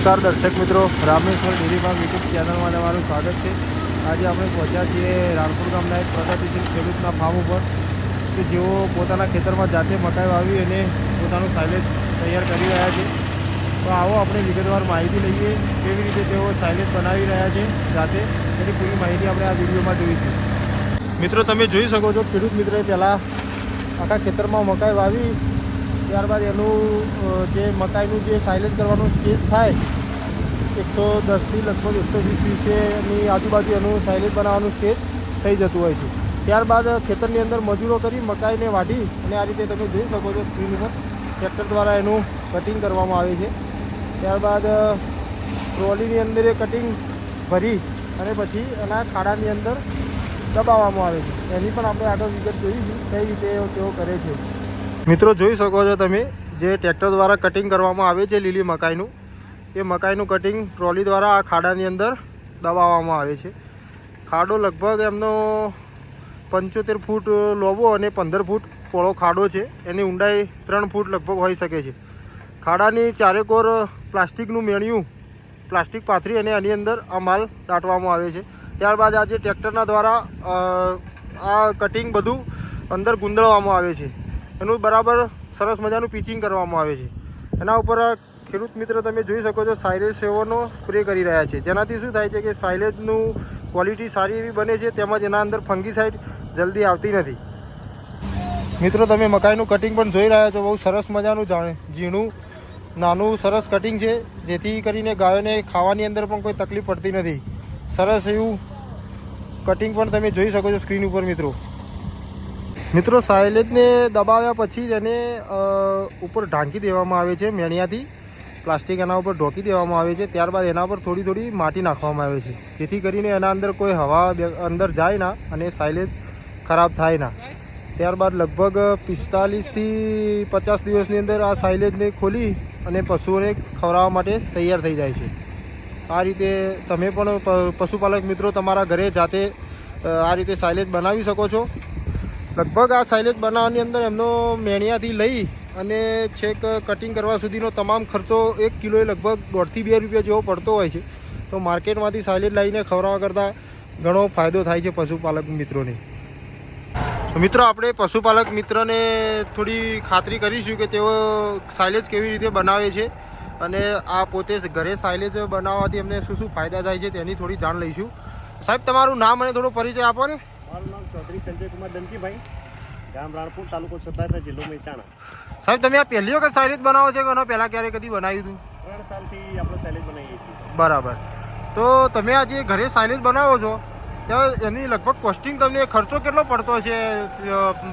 નમસ્કાર દર્શક મિત્રો, રામેશ્વર ડેરી ફાર્મ યુટ્યુબ ચેનલમાં તમારું સ્વાગત છે। આજે આપણે પહોંચ્યા છીએ રાણપુર ગામના એક પ્રગતિશીલ ખેડૂતના ફાર્મ ઉપર કે જેઓ પોતાના ખેતરમાં જાતે મકાઈ વાવી અને પોતાનું સાઇલેજ તૈયાર કરી રહ્યા છે। તો આવો આપણે વિગતવાર માહિતી લઈએ કેવી રીતે તેઓ સાઇલેજ બનાવી રહ્યા છે જાતે, એની પૂરી માહિતી આપણે આ વિડીયોમાં જોઈશું। મિત્રો તમે જોઈ શકો છો, ખેડૂત મિત્રોએ પહેલાં આખા ખેતરમાં મકાઈ વાવી, ત્યારબાદ એનું જે મકાઈનું જે સાઇલેજ કરવાનું સ્ટેજ થાય 110થી લગભગ 120-20ની આજુબાજુ એનું સાઇલેજ બનાવવાનું સ્ટેજ થઈ જતું હોય છે। ત્યારબાદ ખેતરની અંદર મજૂરો કરી મકાઈને વાઢી અને આ રીતે તમે જોઈ શકો છો સ્ક્રીન ઉપર ટ્રેક્ટર દ્વારા એનું કટિંગ કરવામાં આવે છે। ત્યારબાદ ટ્રોલીની અંદર એ કટિંગ ભરી અને પછી એના ખાડાની અંદર દબાવવામાં આવે છે। એની પણ આપણે આગળ વિગત જોઈશું કઈ રીતે તેઓ કરે છે। મિત્રો જોઈ શકો છો તમે, જે ટ્રેક્ટર દ્વારા કટિંગ કરવામાં આવે છે લીલી મકાઈનું, એ મકાઈનું કટિંગ ટ્રોલી દ્વારા આ ખાડાની અંદર દબાવવામાં આવે છે। ખાડો લગભગ એમનો 75 ફૂટ લોબો અને 15 ફૂટ પહોળો ખાડો છે। એની ઊંડાઈ 3 ફૂટ લગભગ હોઈ શકે છે। ખાડાની ચારેકોર પ્લાસ્ટિકનું મેણિયું પ્લાસ્ટિક પાથરી અને એની અંદર આ માલ દાટવામાં આવે છે। ત્યારબાદ આ જે ટ્રેક્ટરના દ્વારા આ કટિંગ બધું અંદર ગુંદળવામાં આવે છે। એનું બરાબર સરસ મજાનું પિચિંગ કરવામાં આવે છે। એના ઉપર ખેડૂત મિત્ર તમે જોઈ શકો છો સાઇલેજ સેવોનો સ્પ્રે કરી રહ્યા છે, જેનાથી શું થાય છે કે સાઇલેજનું ક્વોલિટી સારી એવી બને છે, તેમજ એના અંદર ફંગીસાઇડ જલ્દી આવતી નથી। મિત્રો તમે મકાઈનું કટિંગ પણ જોઈ રહ્યા છો, બહુ સરસ મજાનું ઝીણું નાનું સરસ કટિંગ છે, જેથી કરીને ગાયોને ખાવાની અંદર પણ કોઈ તકલીફ પડતી નથી। સરસ એવું કટિંગ પણ તમે જોઈ શકો છો સ્ક્રીન ઉપર। મિત્રો સાઇલેજને દબાવ્યા પછી જ એને ઉપર ઢાંકી દેવામાં આવે છે મેણિયાથી, પ્લાસ્ટિક એના ઉપર ઢોકી દેવામાં આવે છે। ત્યારબાદ એના પર થોડી થોડી માટી નાખવામાં આવે છે, જેથી કરીને એના અંદર કોઈ હવા અંદર જાય ના અને સાઇલેજ ખરાબ થાય ના। ત્યારબાદ લગભગ 45થી 50 દિવસની અંદર આ સાઇલેજને ખોલી અને પશુઓને ખવડાવવા માટે તૈયાર થઈ જાય છે। આ રીતે તમે પણ પશુપાલક મિત્રો તમારા ઘરે જાતે આ રીતે સાઇલેજ બનાવી શકો છો। લગભગ આ સાઇલેજ બનાવવાની અંદર એમનો મેણિયાથી લઈ અને છેક કટિંગ કરવા સુધીનો તમામ ખર્ચો 1 કિલોએ લગભગ 1.5થી 2 રૂપિયા જેવો પડતો હોય છે। તો માર્કેટમાંથી સાઇલેજ લાવીને ખવડાવવા કરતાં ઘણો ફાયદો થાય છે પશુપાલક મિત્રોને। મિત્રો આપણે પશુપાલક મિત્રને થોડી ખાતરી કરીશું કે તેઓ સાઇલેજ કેવી રીતે બનાવે છે અને આ પોતે ઘરે સાઇલેજ બનાવવાથી એમને શું શું ફાયદા થાય છે તેની થોડી જાણ લઈશું। સાહેબ તમારું નામ અને થોડો પરિચય આપો ને। મારું નામ ચૌધરી સંજય કુમાર ધનજીભાઈ, ગામ રાણપુર, તાલુકો છોટાઉદેપુર, જિલ્લો મહેસાણા। સાહેબ તમે આ પહેલી વખત સાઇલેજ બનાવો છો કે એના પહેલાં ક્યારે કદી બનાવ્યું હતું? 3 સાલથી આપણે સાઇલેજ બનાવીએ છીએ। બરાબર। તો તમે આ જે ઘરે સાઇલેજ બનાવો છો ત્યાં એની લગભગ કોસ્ટિંગ તમને ખર્ચો કેટલો પડતો છે?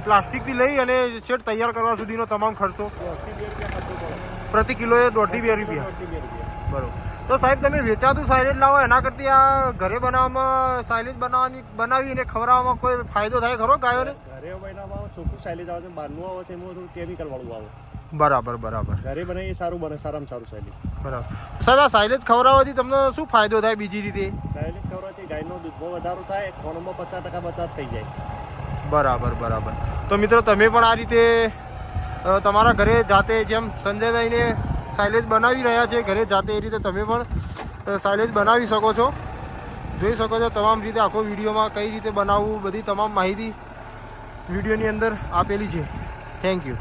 પ્લાસ્ટિકથી લઈ અને શેડ તૈયાર કરવા સુધીનો તમામ ખર્ચો 1.5થી 2 રૂપિયા ખર્ચો પડે પ્રતિ કિલોએ 1.5થી 2 રૂપિયા। 1.5થી 2 રૂપિયા। બરાબર। તો સાહેબ તમે વેચાતું સાઇલેજ લાવો એના કરતી આ ઘરે બનાવવામાં સાઇલેજ બનાવી અને ખવડાવવામાં કોઈ ફાયદો થાય ખરો ગાયોને? ઘરે બનાવવામાં ચોખ્ખું સાઇલેજ આવે છે, બહારનું આવે છે એમાં થોડું કેમિકલ વાળું આવે। બરાબર બરાબર। ઘરે બનાવીએ સારું બને, સારામાં સારું સાઇલેજ। બરાબર। સાહેબ આ સાઇલેજ ખવડાવવાથી તમને શું ફાયદો થાય બીજી રીતે? સાઇલેજ ખવડાવવાથી ગાયનો દૂધમાં વધારો થાય, ખોણમાં 50% બચત થઈ જાય। બરાબર બરાબર। તો મિત્રો તમે પણ આ રીતે તમારા ઘરે જાતે જેમ સંજયભાઈને સાઇલેજ બનાવી રહ્યા છે ઘરે જાતે, એ રીતે તમે પણ સાઇલેજ બનાવી શકો છો। જોઈ શકો છો તમામ રીતે આખો વિડીયોમાં કઈ રીતે બનાવવું બધી તમામ માહિતી વિડીયોની અંદર આપેલી છે। Thank you.